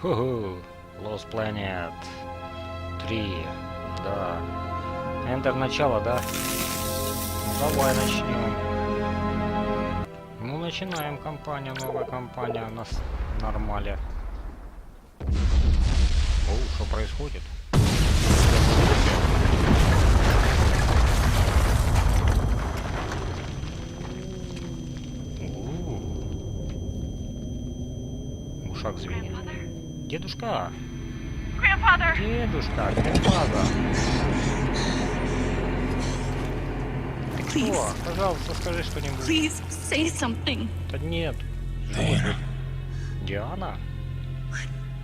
Ху-ху. Lost Planet 3. Да. Enter начало, да? Ну, давай начнем. Ну, начинаем кампанию. Новая кампания у нас нормале. О, что происходит? Ушак звенит. Дедушка! Дедушка, грандфадер! Ты кто? Пожалуйста, скажи что-нибудь. Please say something. Да нет. Диана?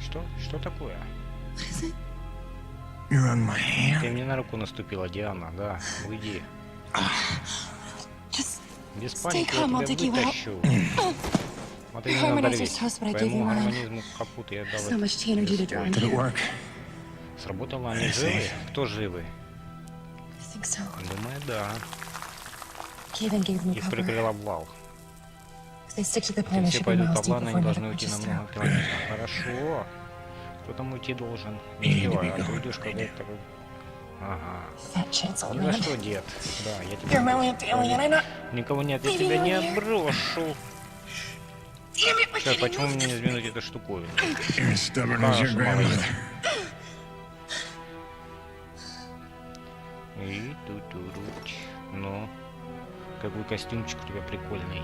Что? Что такое? You're on my hand. Ты мне на руку наступила, Диана, да. Уйди. Just Без stay паники calm, I'll я take тебя you out. вытащу. Смотри, не надо давить. toast, but I gave Твоему you mine. гармонизму капут я дал. So much energy to drown Did it you. work? Сработало, они живы? Кто живы? I think so. Думаю, да. Kevin gave me Их cover. прикрыл обвал. If they stick to the Если plan, they все should be пойдут miles по deep плану, before они another должны уйти pushes на много through. километров. Хорошо. Кто там уйти должен? You need to Все, be а ты going уйдешь, right когда now. это... Ага. Fat chance, old Ни за man. что, дед. Да, я You're тебя... my lamp alien, I'm not. Никого нет, я Leaving тебя you не here. отброшу. Damn it, we're Сейчас, getting почему moved. мне не сдвинуть эту штуковину? You're as stubborn as your Хорошо, молодец. grandmother. И тут. Ну, какой костюмчик у тебя прикольный.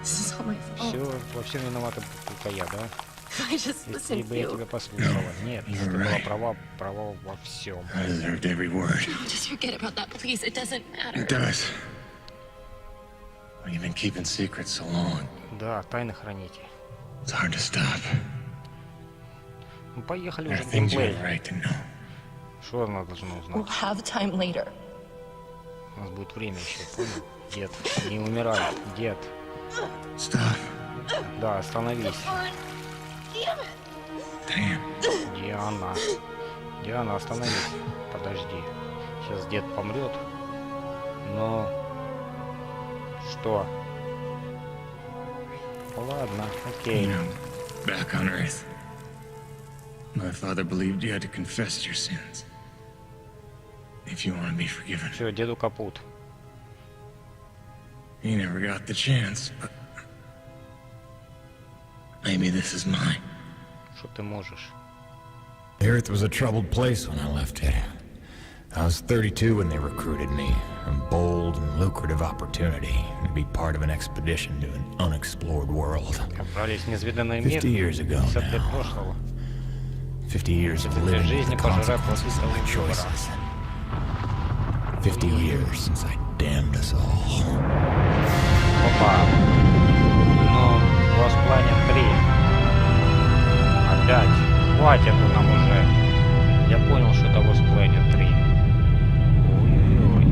This is all my fault. Все, во всем виновата только я, да? I just Если listened бы to я you. тебя послушала. Нет, You're ты была right. права во всем. I deserved every word. Just forget about that, please. It doesn't matter. It does. Well, you've been keeping secrets so long. Да, тайны храните. It's hard to stop. Ну, поехали There уже are в things you геймплей. have a right to know. Что она должна We'll узнать? have time later. У нас будет время еще, понял? Дед, не умирай, дед. Stop. Да, остановись. Damn. Диана. Диана, остановись. Подожди. Сейчас дед помрет. Но... Что? Ладно, You окей. know, back on Earth, my father believed you had to confess your sins if you want to be forgiven. Все, деду капут. He never got the chance, but maybe this is mine. Что ты можешь? The Earth was a troubled place when I left it. I was 32 when they recruited me. A bold and lucrative opportunity to be part of an expedition to an unexplored world. Отправились в неизведанный мир. 50 years ago 50 лет now. прошлого. 50 years of Для living with жизни the пожирая consequences of my плоды своего choices. 50 years since I damned us all. Опа. Ну, Lost Planet 3. Опять. Хватит нам уже. Я понял, что это Lost Planet 3. Ой-ой-ой.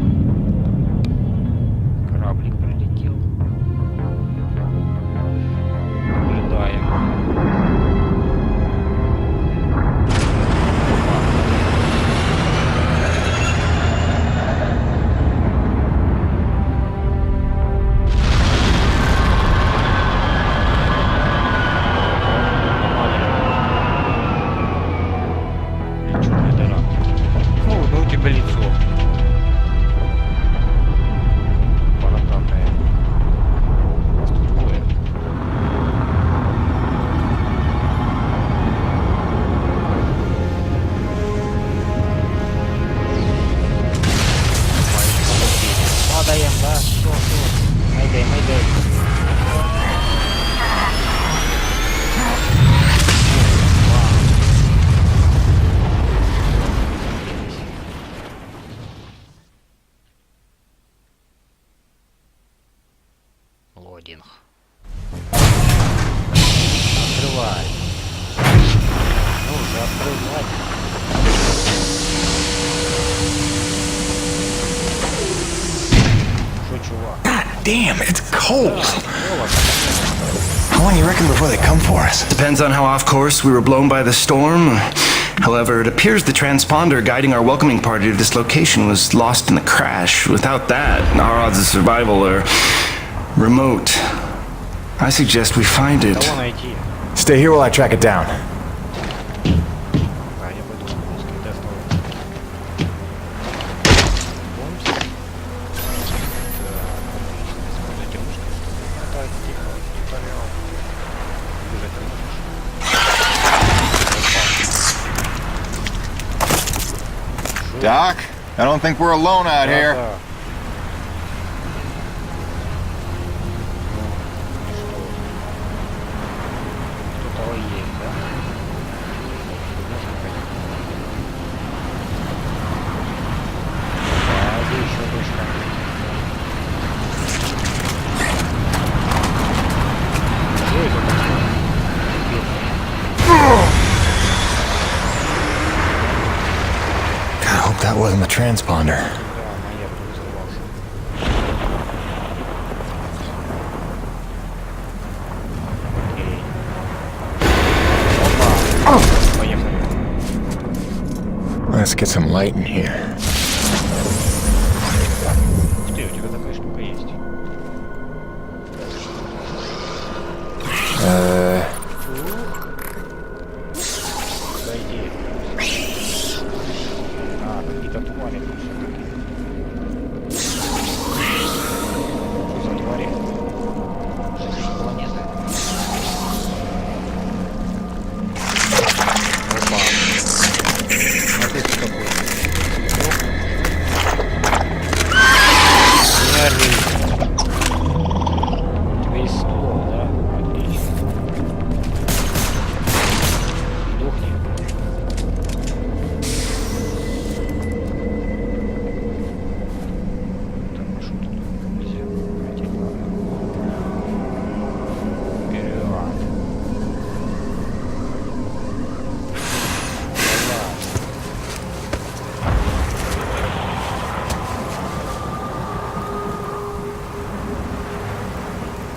Кораблик прилетел. Наблюдаем. Черная дыра. Ну, ну у тебя лицо. Бородатое. Нас тут двое. Падаем, да? Что? Мэйдэй, мэйдэй. Лодинг. Открывай. Ну уже открывать. Что, чувак? Damn, it's cold. Холодно. How long you reckon before they come for us? Depends on how off course we were blown by the storm. However, it appears the transponder guiding our welcoming party to this location was lost in the crash. Without that, our odds of survival are remote. I suggest we find it. Кого найти? Stay here while I track it down. Doc, I don't think we're alone out here. Да. Кто-то есть, да? Да, где еще точка? Что это такое? God, I hope that wasn't the transponder. Да, маяк взорвался. Окей. Опа. Поехали. Let's get some light in here. Ух ты, у тебя такая штука есть. Зайди. А, какие-то твари тут все-таки. Что за твари? Жители планеты. Опа. Смотри, что такое. Не ори. У тебя есть ствол, да? Отлично. Сдохни. Так, а что тут нельзя? Давайте, ладно. Вперед. Да ладно.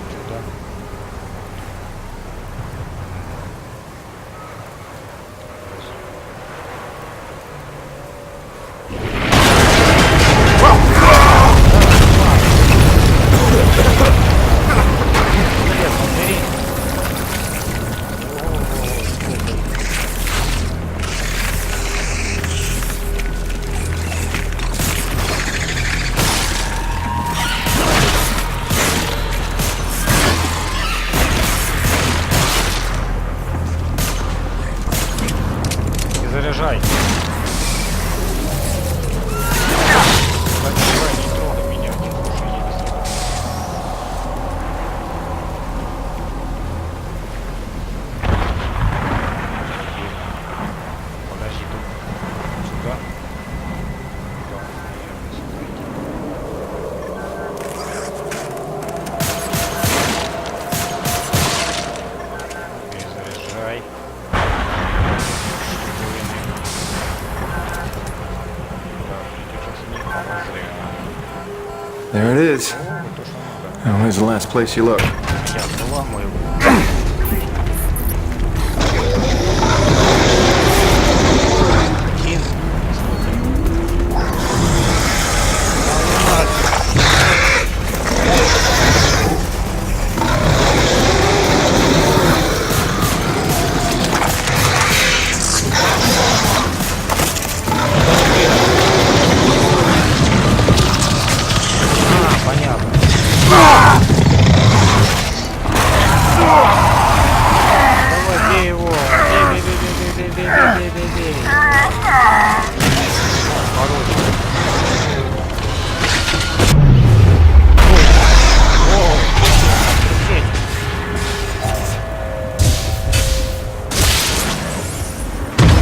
Сюда. Не заряжай. Заряжай, не трогай меня, не слушай, я не сюда. Подожди, тут сюда. Да, наверное, сюда иди. Перезаряжай. There it is. Oh, where's the last place you looked? Я взламываю. Один. Понятно. Давай, бей его. Бей, бей, бей, бей, бей, бей, бей, бей, бей. Морозную. Воу. Офигеть.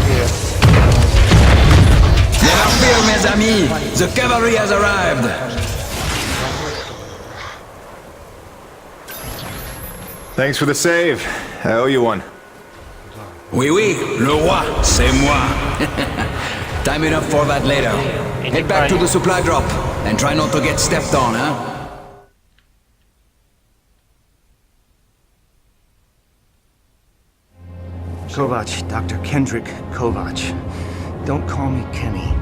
Привет. Never fear, mes amis. The cavalry has arrived. Thanks for the save. I owe you one. Oui, oui, le roi, c'est moi. Time enough for that later. Head back to the supply drop and try not to get stepped on, huh? Kovac, Dr. Kendrick Kovac. Don't call me Kenny.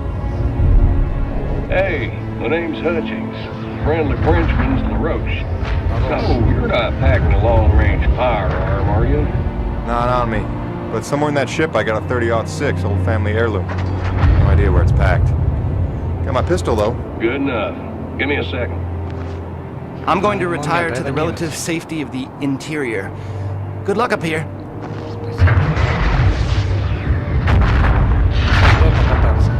Hey, my name's Hutchings. Friendly Frenchman's LaRoche. So, you're not packing a long-range firearm, are you? Not on me. But somewhere in that ship I got a 30-06 old family heirloom. No idea where it's packed. Got my pistol though. Good enough. Give me a second. I'm going to retire to the relative safety of the interior. Good luck up here. Дай покататься.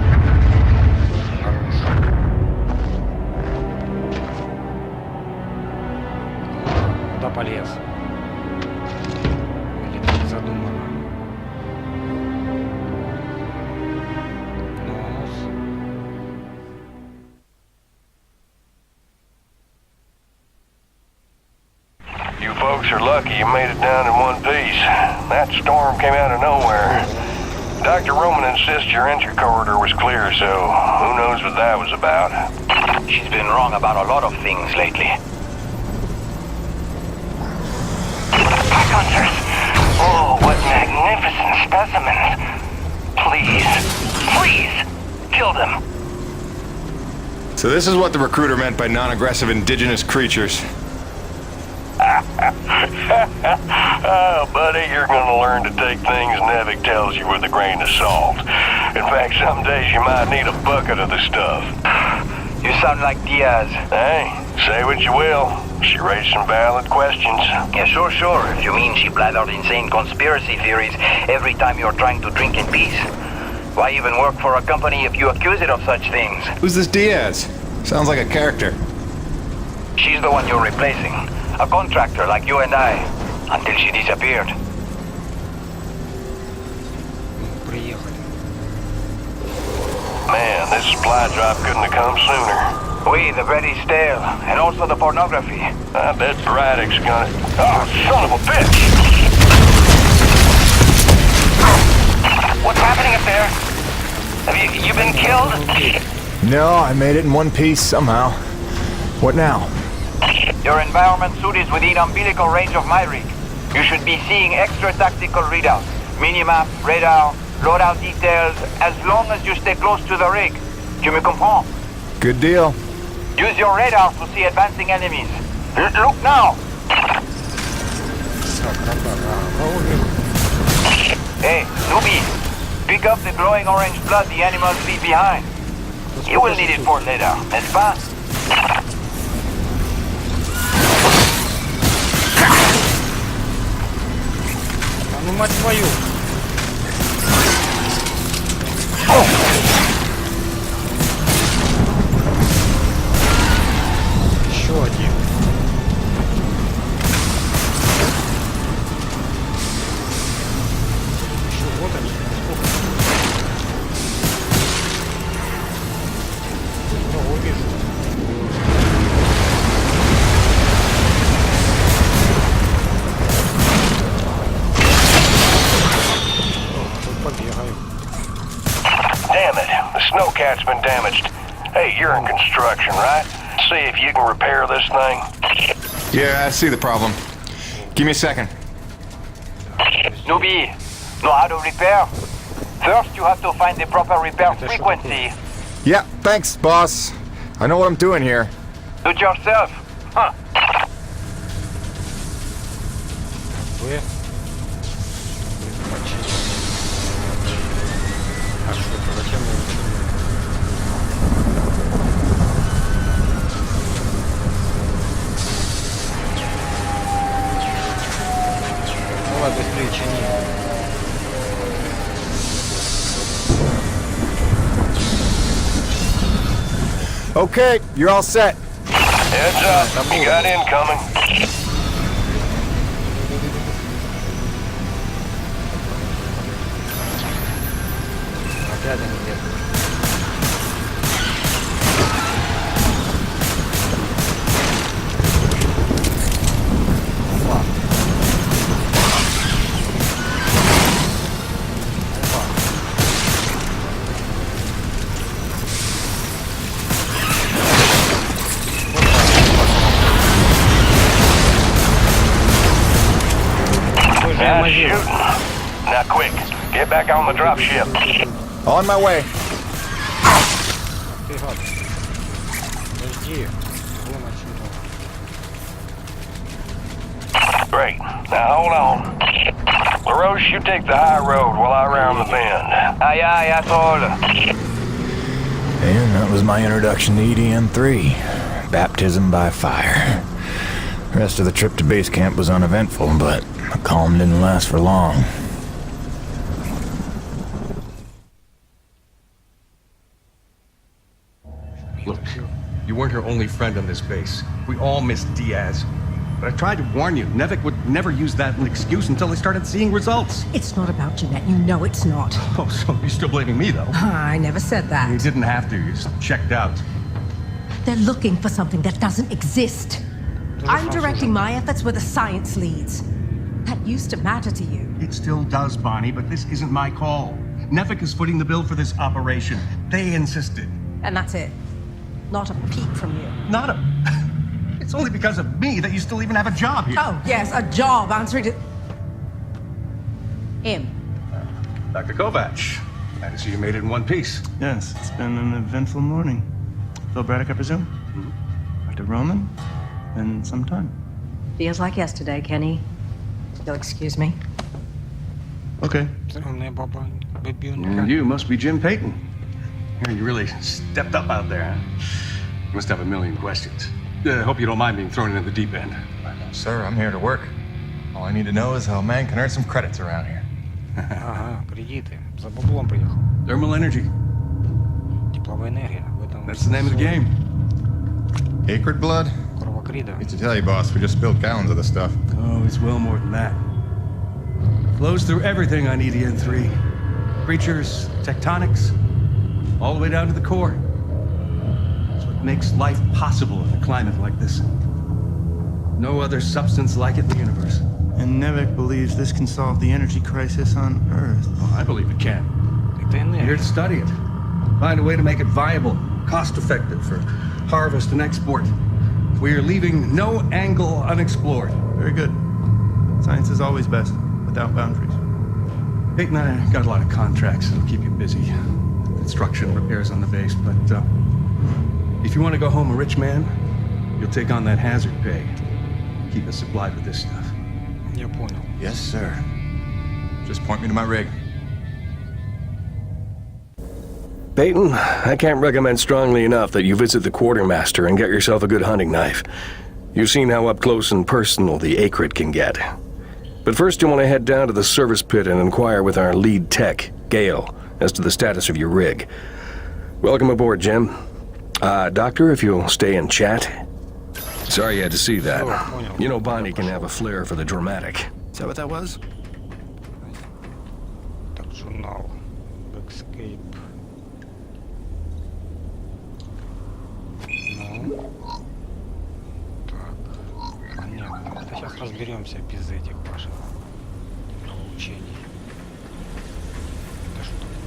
are lucky you made it down in one piece. That storm came out of nowhere. Dr. Roman insists your entry corridor was clear, so who knows what that was about. She's been wrong about a lot of things lately. Pack hunters! Oh, what magnificent specimens! Please, please, kill them! So this is what the recruiter meant by non-aggressive indigenous creatures. Oh, buddy, you're gonna learn to take things Nevik tells you with a grain of salt. In fact, some days you might need a bucket of the stuff. You sound like Diaz. Hey, say what you will. She raised some valid questions. Yeah, sure. If you mean she blathered insane conspiracy theories every time you're trying to drink in peace. Why even work for a company if you accuse it of such things? Who's this Diaz? Sounds like a character. She's the one you're replacing. A contractor like you and I. Until she disappeared. Приехали. Man, this supply drop couldn't have come sooner. Oui, the bread is stale. And also the pornography. I bet Braddock's gonna... Oh, son of a bitch! What's happening up there? Have you been killed? No, I made it in one piece somehow. What now? Your environment suit is within umbilical range of my rig. You should be seeing extra tactical readouts. Minimap, radar, loadout details, as long as you stay close to the rig. Tu me comprends? Good deal. Use your radar to see advancing enemies. Look now! Hey, newbie! Pick up the glowing orange blood the animals leave behind. You will need it for later, n'est-ce pas? Ну мать твою! Еще один. Еще вот они. Сколько? Много вижу. Damn it, the snowcat's been damaged. Hey, you're in construction, right? See if you can repair this thing. Yeah, I see the problem. Give me a second. Newbie, know how to repair? First, you have to find the proper repair frequency. Yeah, thanks, boss. I know what I'm doing here. Do it yourself. Huh. Вы. А что это? Зачем мне ничего? Давай быстрее чини. Okay, you're all set. Heads up, you got incoming. Опять они где-то. Now shooting. Now quick, get back on the dropship. On my way. Ты гад. Подожди. Вон отсюда. Great. Now hold on. LaRoche, you take the high road while I round the bend. Aye, aye, asshole. And that was my introduction to E.D.N. 3. Baptism by fire. The rest of the trip to base camp was uneventful, but the calm didn't last for long. Look, you weren't her only friend on this base. We all miss Diaz. But I tried to warn you, Nevik would never use that as an excuse until they started seeing results. It's not about Jeanette. You know it's not. Oh, so you're still blaming me, though? I never said that. You didn't have to. You just checked out. They're looking for something that doesn't exist. I'm directing my efforts where the science leads. That used to matter to you. It still does, Bonnie, but this isn't my call. Nevik is footing the bill for this operation. They insisted. And that's it. Not a peep from you. Not a... It's only because of me that you still even have a job here. Oh, yes, a job answering to... him. Dr. Kovac, glad to see you made it in one piece. Yes, it's been an eventful morning. Phil Braddock, I presume? Dr. Roman? Been some time. Feels like yesterday, Kenny. You'll excuse me. Okay. And you must be Jim Payton. You really stepped up out there, huh? You must have a million questions. Hope you don't mind being thrown into the deep end. Sir, I'm here to work. All I need to know is how a man can earn some credits around here. Ага, кредиты. За баблом приехал. Thermal energy. Тепловая энергия. That's the name of the game. Acrid blood? Кровокрида. Hate to tell you, boss, we just spilled gallons of the stuff. Oh, it's well more than that. Flows through everything on E.D.N. 3. Creatures, tectonics, all the way down to the core. It's what makes life possible in a climate like this. No other substance like it in the universe. And Nevik believes this can solve the energy crisis on Earth. Oh, I believe it can. I'm here to study it. Find a way to make it viable, cost-effective for harvest and export. We are leaving no angle unexplored. Very good. Science is always best, without boundaries. Peyton and I got a lot of contracts that'll keep you busy. Construction, repairs on the base, but if you want to go home a rich man, you'll take on that hazard pay. Keep us supplied with this stuff. Я понял. Yes, sir. Just point me to my rig. Peyton, I can't recommend strongly enough that you visit the quartermaster and get yourself a good hunting knife. You've seen how up close and personal the acrid can get. But first you want to head down to the service pit and inquire with our lead tech, Gale, as to the status of your rig. Welcome aboard, Jim. Doctor, if you'll stay and chat. Sorry you had to see that. You know Bonnie can have a flair for the dramatic. Is that what that was? Так, журнал. Escape. Ну. Так. Понятно. Это сейчас разберемся без этих ваших учений. Это что такое?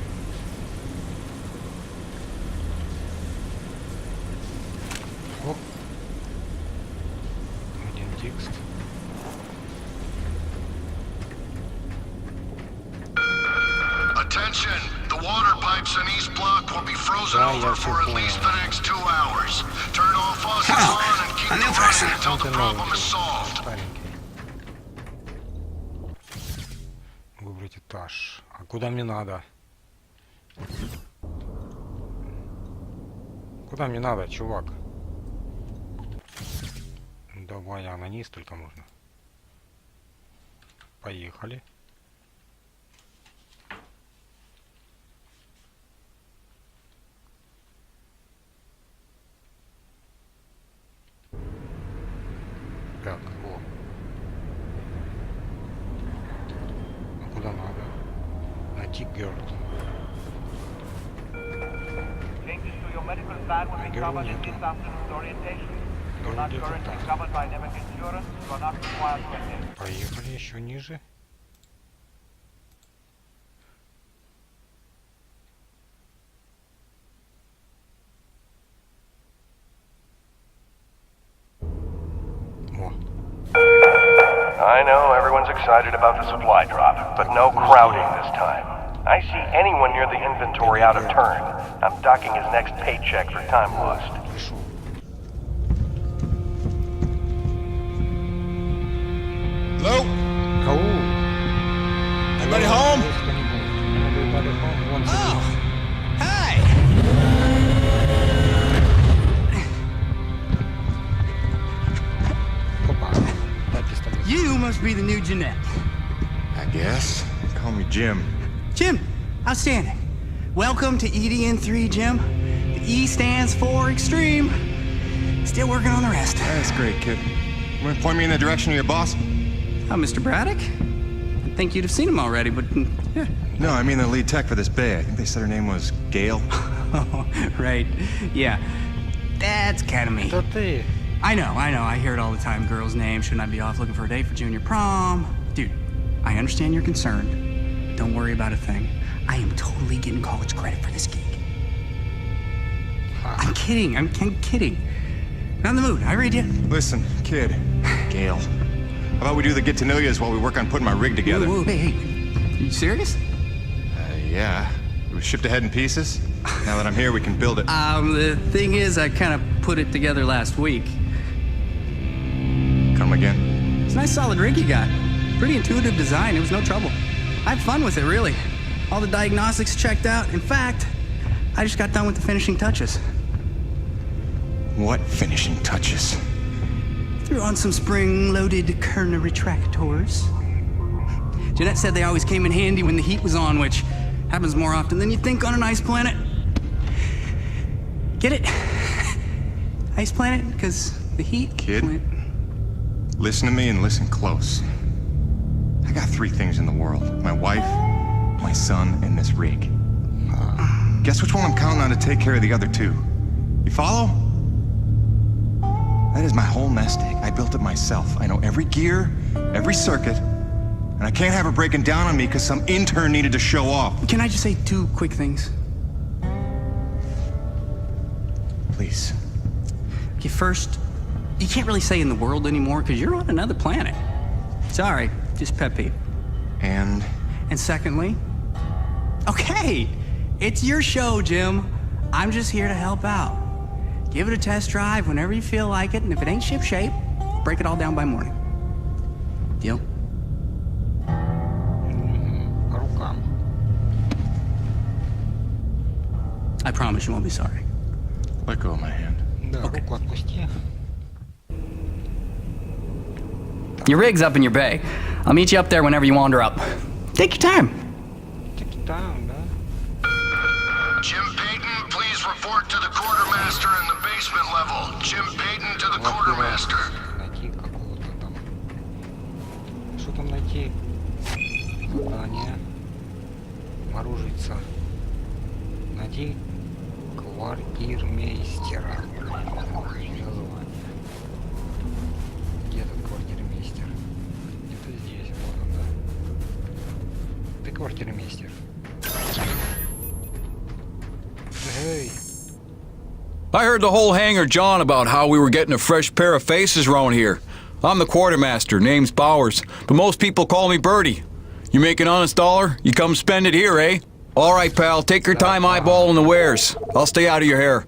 Оп. Один текст. Attention! The water pipes in East Block will be frozen over for at least the next 2 hours. Turn all faucets on and keep them running until the problem is solved. Выбрать этаж. А куда мне надо? Куда мне надо, чувак? Давай, а на низ только можно. Поехали. Так, во. А куда надо? Найти Герл. А Герл нету. Поехали еще ниже. I know everyone's excited about the supply drop, but no crowding this time. I see anyone near the inventory out of turn. I'm docking his next paycheck for time lost. Hello? Anybody home? Oh, hey! You must be the new Jeanette. I guess. Call me Jim. Jim, outstanding. Welcome to E.D.N. 3, Jim. The E stands for extreme. Still working on the rest. That's great, kid. You want to point me in the direction of your boss? Mr. Braddock? I think you'd have seen him already, but yeah. No, I mean the lead tech for this bay. I think they said her name was Gale. Oh, right. Yeah. That's kind of me. I know. I hear it all the time. Girls' names. Shouldn't I be off looking for a date for junior prom? Dude, I understand you're concerned. Don't worry about a thing. I am totally getting college credit for this gig. I'm kidding. I'm kidding. Not in the mood. I read you. Listen, kid. Gail. How about we do the get-to-know-yous while we work on putting my rig together? Whoa, hey. Are you serious? Yeah. It was shipped ahead in pieces. Now that I'm here, we can build it. The thing is, I kind of put it together last week. Come again? It's a nice solid rig you got. Pretty intuitive design. It was no trouble. I had fun with it, really. All the diagnostics checked out. In fact, I just got done with the finishing touches. What finishing touches? Threw on some spring-loaded Kerner retractors. Jeanette said they always came in handy when the heat was on, which happens more often than you'd think on an ice planet. Get it? Ice planet? Because the heat... Kid, listen to me and listen close. I got 3 things in the world. My wife, my son, and this rig. Guess which one I'm counting on to take care of the other 2? You follow? That is my whole nest egg. I built it myself. I know every gear, every circuit, and I can't have her breaking down on me because some intern needed to show off. Can I just say 2 quick things? Please. Okay, first, you can't really say in the world anymore because you're on another planet. Sorry, just pet peeve. And secondly, okay, it's your show, Jim. I'm just here to help out. Give it a test drive whenever you feel like it, and if it ain't ship-shape, break it all down by morning. Deal? По рукам. I promise you won't be sorry. Let go of my hand. Да, руку отпусти. Your rig's up in your bay. I'll meet you up there whenever you wander up. Take your time. Take your time, да? Jim Payton, please report to the quartermaster in the basement level. Jim Payton to the quartermaster. Найти какого-то там. Что там найти? Задание. Вооружиться. Найти квартирмейстера. Название. Где этот квартирмейстер? Где-то здесь, вот он, да? Ты квартирмейстер. Hey. I heard the whole hangar John about how we were getting a fresh pair of faces around here. I'm the quartermaster, name's Bowers, but most people call me Birdie. You make an honest dollar, you come spend it here, eh? All right, pal, take your time eyeballing the wares. I'll stay out of your hair.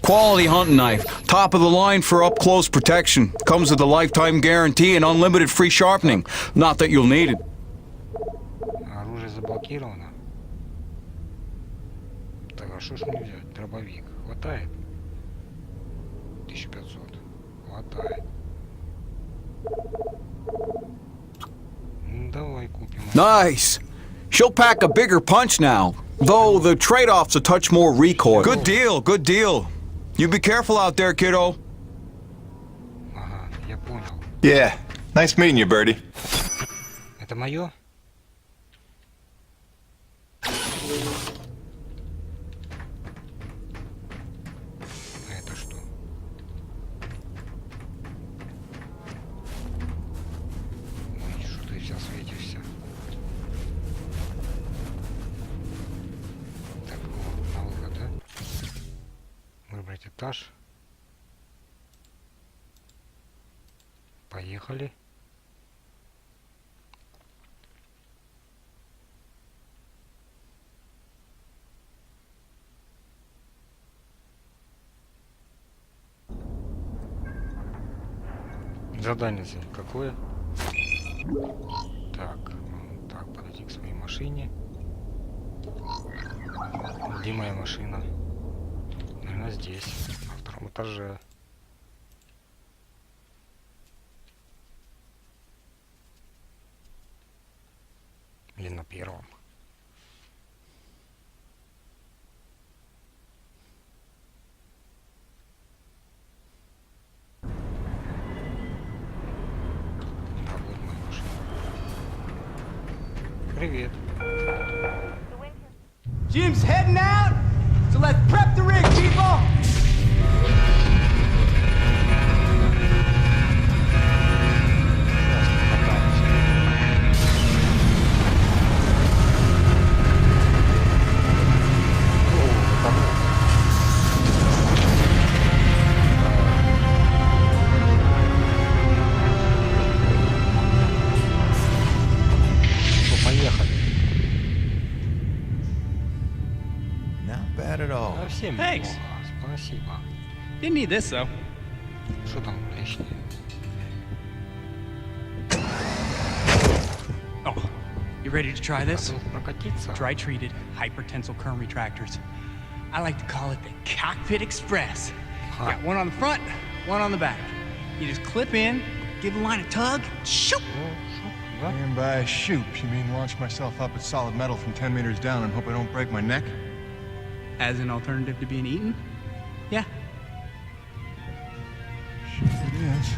Quality hunting knife, top of the line for up-close protection. Comes with a lifetime guarantee and unlimited free sharpening. Not that you'll need it. Оружие заблокировано. Так, а что ж мне взять? Дробовик. Хватает? 1500. Хватает. Ну, давай купим. Nice. She'll pack a bigger punch now, though the trade-off's a touch more recoil. Good deal, good deal. You be careful out there, kiddo. Ага, я понял. Yeah, nice meeting you, Birdie. Это мое? А это что? Ой, что ты вся светишься. Так, на выход, да? Выбрать этаж. Поехали. Задание какое? Так, так, подойти к своей машине. Где моя машина? Наверное, здесь, на 2-м этаже. Или на 1-м. Привет. Jim's heading out, so let's prep the rig, people! Not at all. Совсем Thanks. неплохо, спасибо. Didn't need this, though. Что там лишнее? Oh, you ready to try this? Готов прокатиться? Dry-treated hypertensile current retractors. I like to call it the Cockpit Express. Got one on the front, one on the back. You just clip in, give the line a tug, shoot! And by shoot, you mean launch myself up at solid metal from 10 meters down and hope I don't break my neck? As an alternative to being eaten? Yeah. Shoot it is.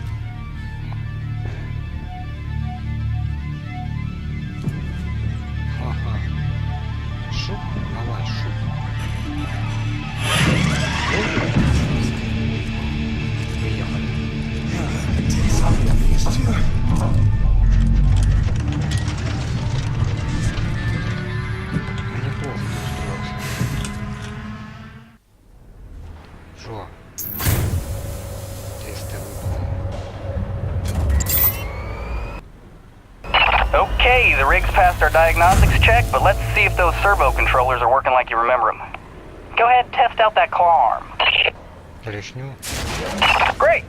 Ага. Шуп? Давай, шуп. Приехали. Неплохо устроился. Жо. Тесты выполнены. Okay, the rig's passed our diagnostics check, but let's see if those servo controllers are working like you remember them. Go ahead and test out that claw arm. Решню. Great!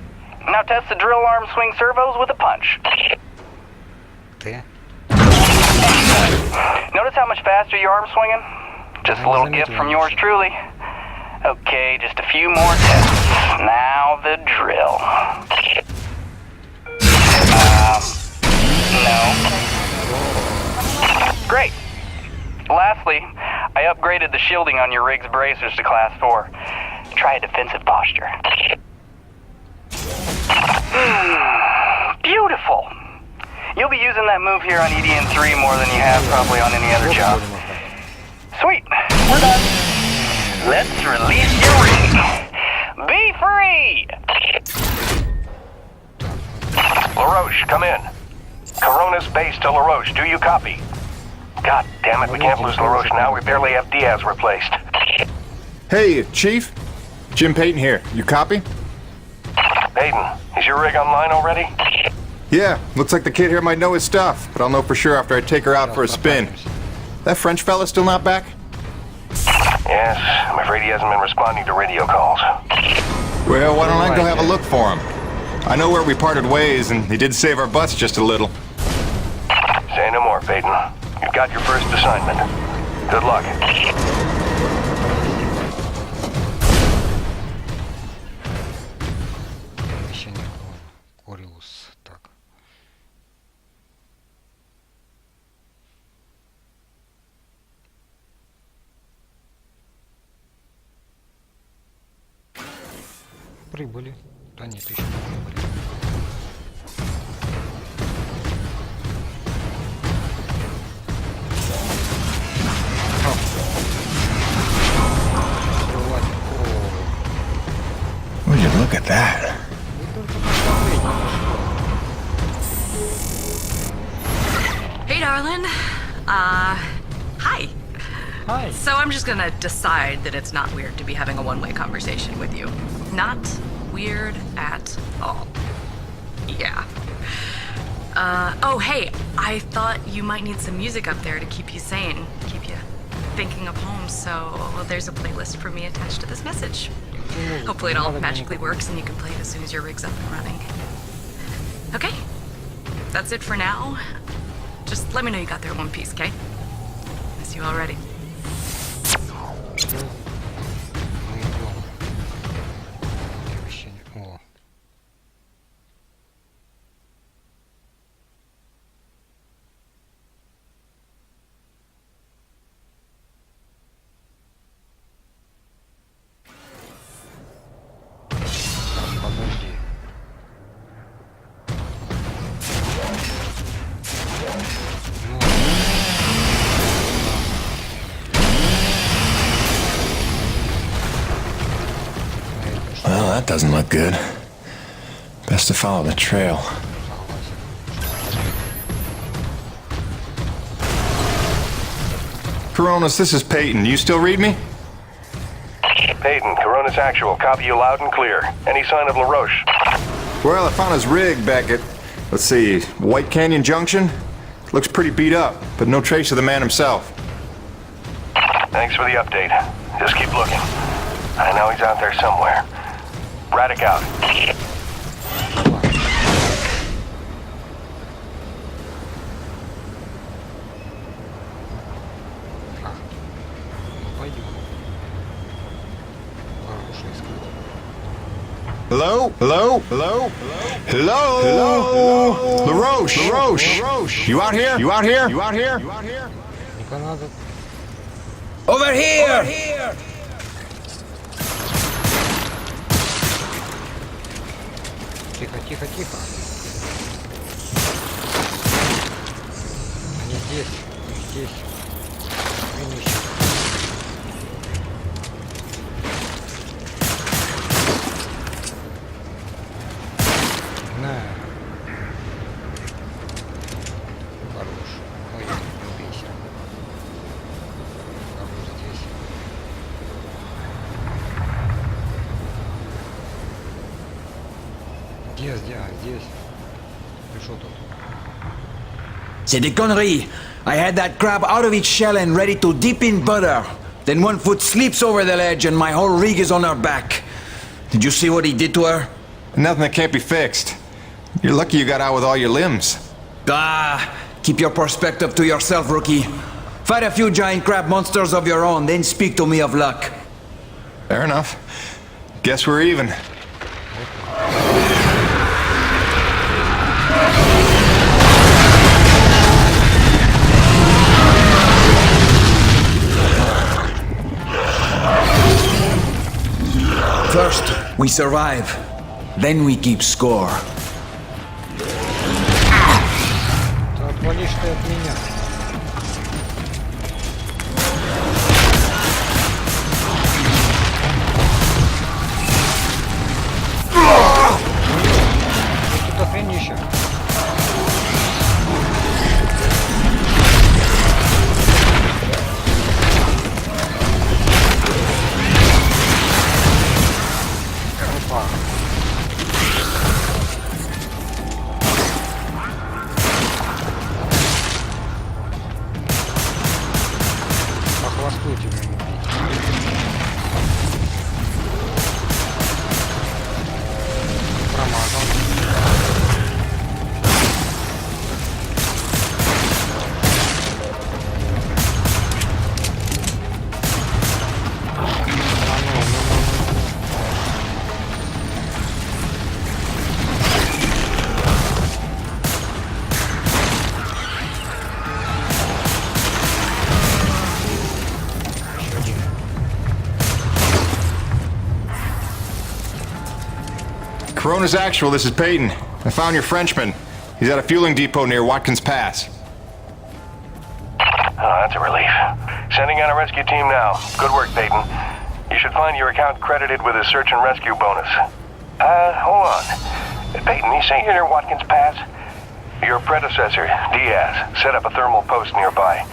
Now test the drill arm swing servos with a punch. Ты? Notice how much faster your arm's swinging? Just a little gift from yours truly. Okay, just a few more tests. Now the drill. No. Great. Lastly, I upgraded the shielding on your rig's bracers to Class 4. Try a defensive posture. Beautiful. You'll be using that move here on E.D.N 3 more than you have probably on any other job. Sweet. We're done. Let's release your rig. Be free! LaRoche, come in. Corona's base to LaRoche. Do you copy? God damn it, we can't lose LaRoche now. We barely have Diaz replaced. Hey, Chief. Jim Payton here. You copy? Peyton, is your rig online already? Yeah, looks like the kid here might know his stuff, but I'll know for sure after I take her out for a spin. That French fella still not back? Yes, I'm afraid he hasn't been responding to radio calls. Well, why don't I go have a look for him? I know where we parted ways, and he did save our butts just a little. Say no more, Peyton. You've got your first assignment. Good luck. Еще не было. Кориус. Так. Прибыли. Да нет, еще не прибыли. Would you look at that? Hey, darling. Hi. Hi. So I'm just gonna decide that it's not weird to be having a one-way conversation with you. Not weird at all. Yeah. Oh, hey, I thought you might need some music up there to keep you sane, keep you thinking of home, so there's a playlist for me attached to this message. Hopefully it all magically works and you can play it as soon as your rig's up and running. Okay, that's it for now. Just let me know you got there in one piece, okay? Miss you already. О. Подожди. Well, that doesn't look good. Best to follow the trail. Coronas, this is Peyton. You still read me? Peyton, Corona's actual. Copy you loud and clear. Any sign of LaRoche? Well, I found his rig back at, let's see, White Canyon Junction. Looks pretty beat up, but no trace of the man himself. Thanks for the update. Just keep looking. I know he's out there somewhere. Braddock out. Hello? Hello? Hello? Hello? Hello? LaRoche? LaRoche? You out here? You out here? You out here? You out here? Over here! Тихо, тихо, тихо. Они здесь, здесь. Финиш. На. Хорош. Ой, не убейся. Хорош здесь. Здесь. Ты шо тут? C'est des conneries. I had that crab out of its shell and ready to dip in butter. Then one foot slips over the ledge and my whole rig is on her back. Did you see what he did to her? Nothing that can't be fixed. You're lucky you got out with all your limbs. Ah, keep your perspective to yourself, rookie. Fight a few giant crab monsters of your own, then speak to me of luck. Fair enough. Guess we're even. First, we survive. Then we keep score. Да отвалишь ты от меня. Тут охренища. Corona's Actual, this is Peyton. I found your Frenchman. He's at a fueling depot near Watkins Pass. Oh, that's a relief. Sending out a rescue team now. Good work, Peyton. You should find your account credited with a search and rescue bonus. Hold on. Peyton, you say you're near Watkins Pass? Your predecessor, Diaz, set up a thermal post nearby.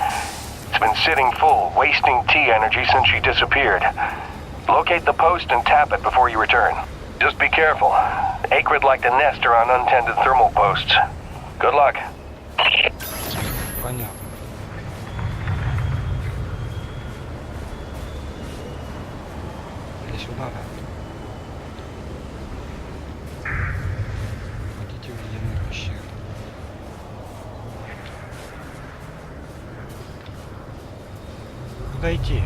It's been sitting full, wasting T energy since she disappeared. Locate the post and tap it before you return. Just be careful. Acrid like to nest around untended thermal posts. Good luck. Понятно. Или сюда, да? Хотите в ледяную пещеру. Куда идти?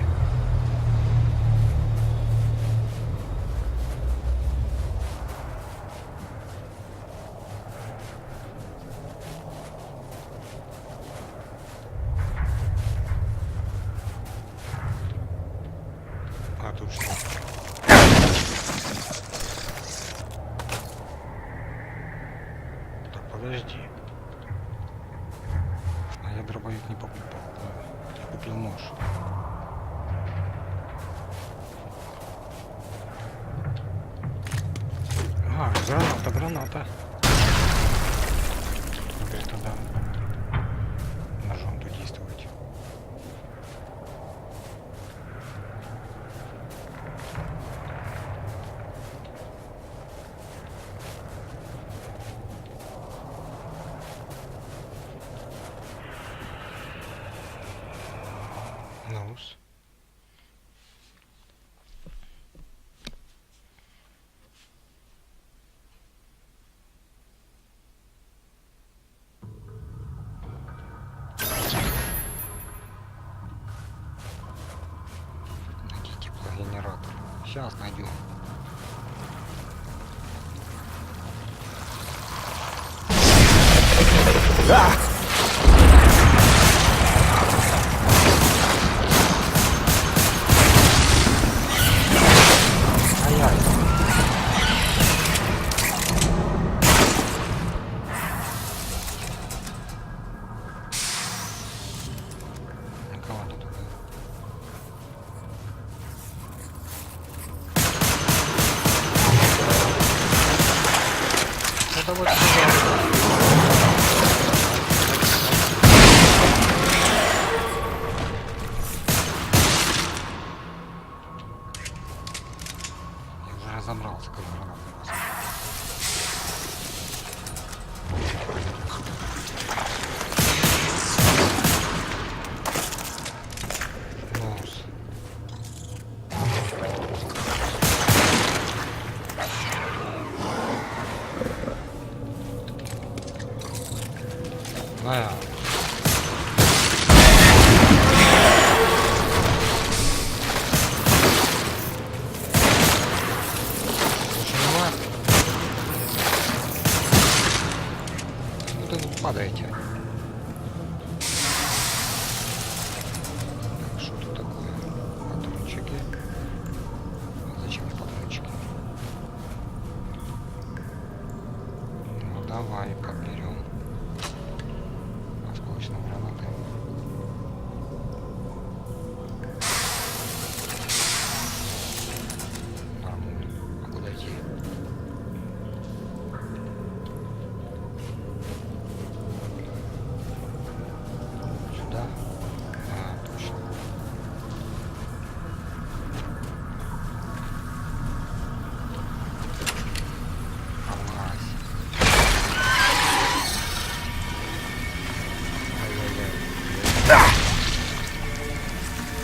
А тут что? Так, подожди. А я дробовик не покупал. Я купил нож. А, граната. Теперь тогда ножом-то действовать. Нос. Сейчас найдем. Разобрался, как гранаты. Да. Падаете. Так, что тут такое? Патрончики. Зачем мне патрончики? Ну давай-ка берем. Осколочные гранаты. Нормально. А куда идти?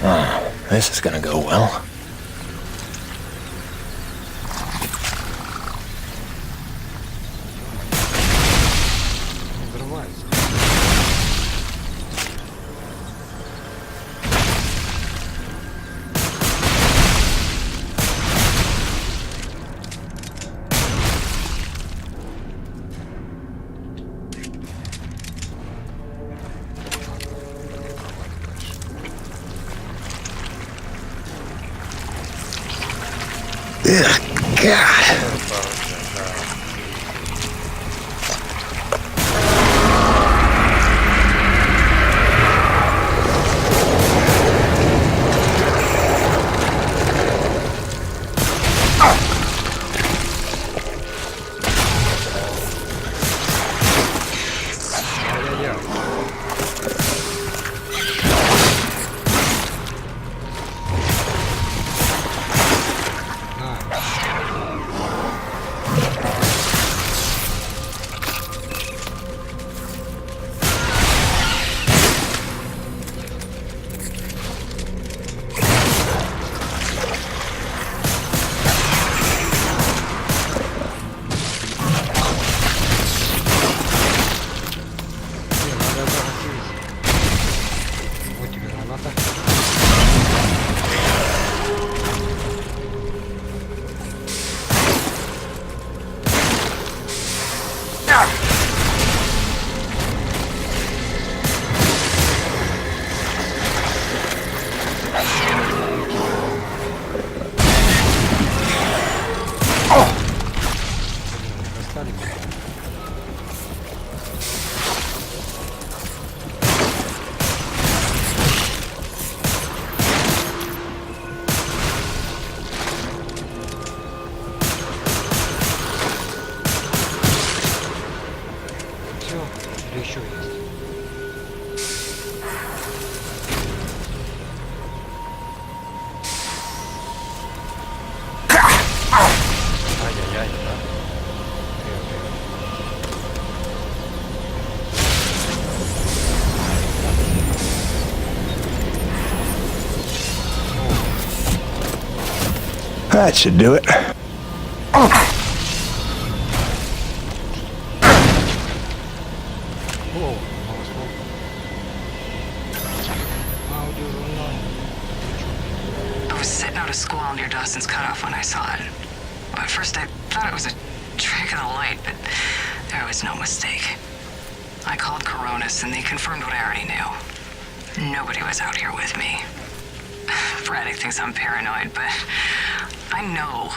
Oh, this is gonna go well. Ugh, God. That should do it. Вся getting out of squall near Dawson's Cutoff when I saw it. Well, at first I thought it was a trick of the light, but there was no mistake. I called Coronis and they confirmed what I already knew. Nobody was out here with me. Braddock thinks I'm paranoid, but I know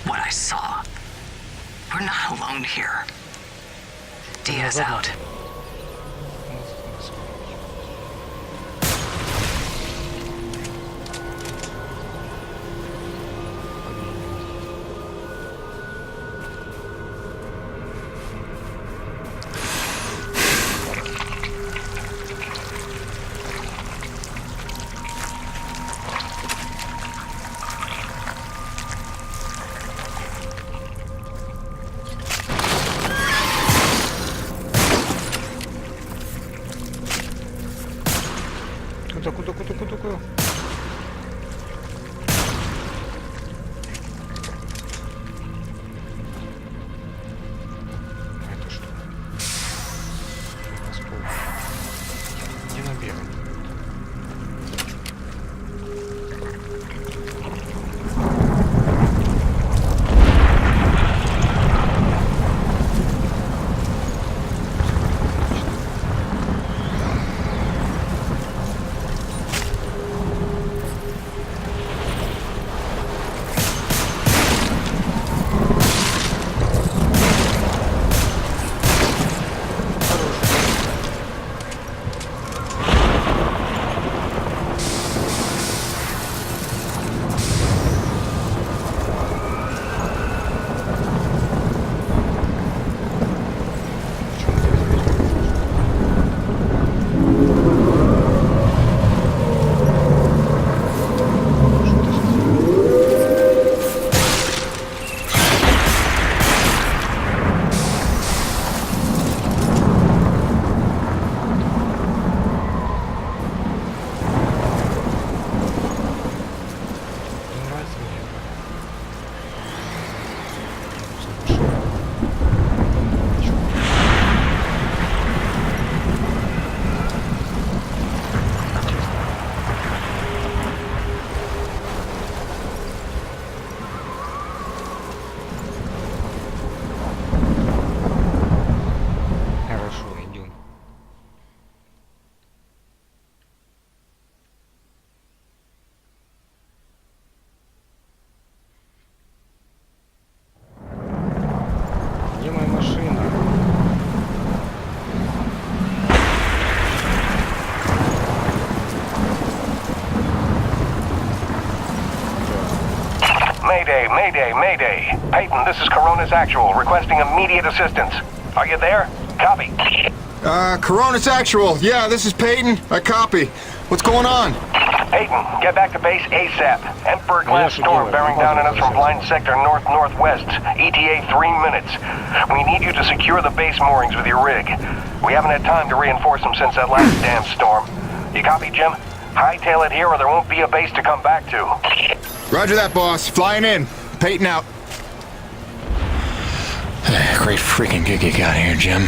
what I saw. We're not alone here. Diaz out. Куда? Это что? Не набегай. Mayday. Peyton, this is Coronis Actual, requesting immediate assistance. Are you there? Copy. Coronis Actual. Yeah, this is Peyton. I copy. What's going on? Peyton, get back to base ASAP. Emperor-class storm bearing down on us from blind sector north-northwest. ETA 3 minutes. We need you to secure the base moorings with your rig. We haven't had time to reinforce them since that last damn storm. You copy, Jim? Hightail it here or there won't be a base to come back to. Roger that, boss. Flying in. Peyton out. Great freaking gig you got here, Jim.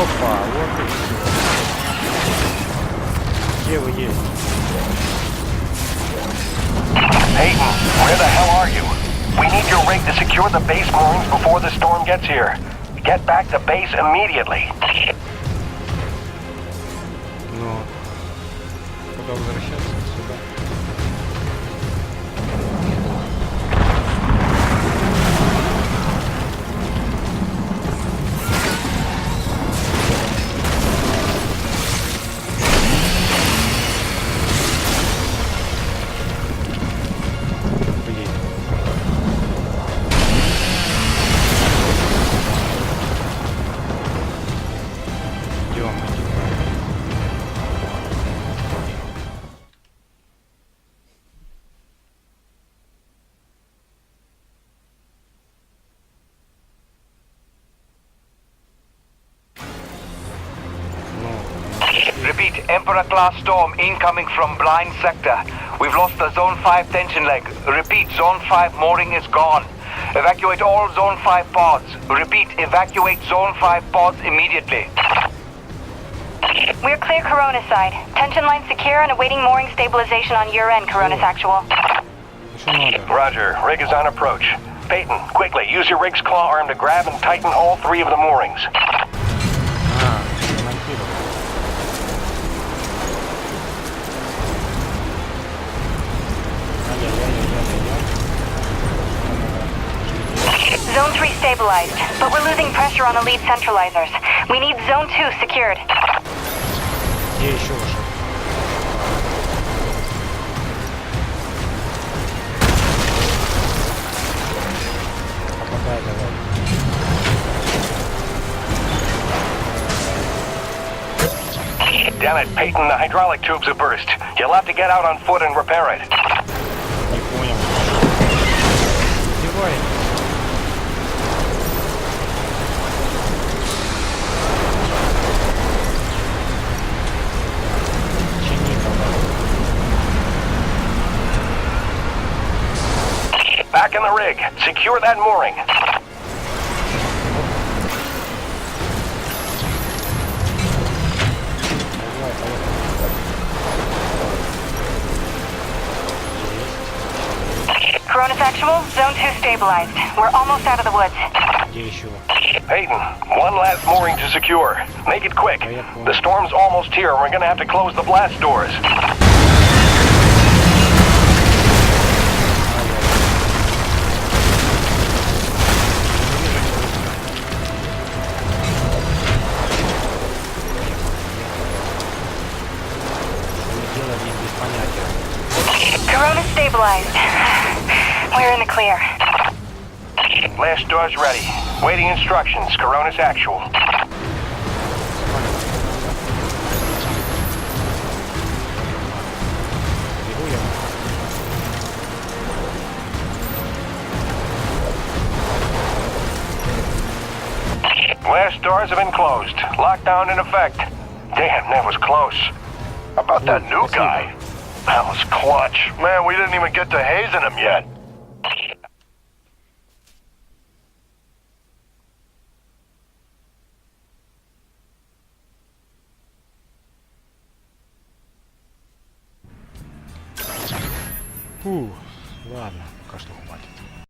Опа, вот и все. Где вы есть? Peyton, where the hell are you? We need your rig to secure the base moorings before the storm gets here. Get back to base immediately. Ну, куда возвращаться? Сюда. Repeat, Emperor-class storm incoming from blind sector. We've lost the Zone 5 tension leg. Repeat, Zone 5 mooring is gone. Evacuate all Zone 5 pods. Repeat, evacuate Zone 5 pods immediately. We're clear Coronis side. Tension line secure and awaiting mooring stabilization on your end, Coronis actual. Roger, rig is on approach. Peyton, quickly, use your rig's claw arm to grab and tighten all 3 of the moorings. Zone 3 stabilized, but we're losing pressure on the lead centralizers. We need Zone 2 secured. Где еще ваши? Попадай давай. Damn it, Peyton, the hydraulic tubes have burst. You'll have to get out on foot and repair it. Не понял. Издевай. Back in the rig. Secure that mooring. Coronis actual, Zone 2 stabilized. We're almost out of the woods. Где еще? Peyton, one last mooring to secure. Make it quick. The storm's almost here and we're gonna have to close the blast doors. Coronis stabilized. We're in the clear. Blast doors ready. Waiting instructions. Coronis actual. Blast doors have been closed. Lockdown in effect. Damn, that was close. How about that new guy? That was clutch. Man, we didn't even get to hazing him yet. Ладно, пока что хватит.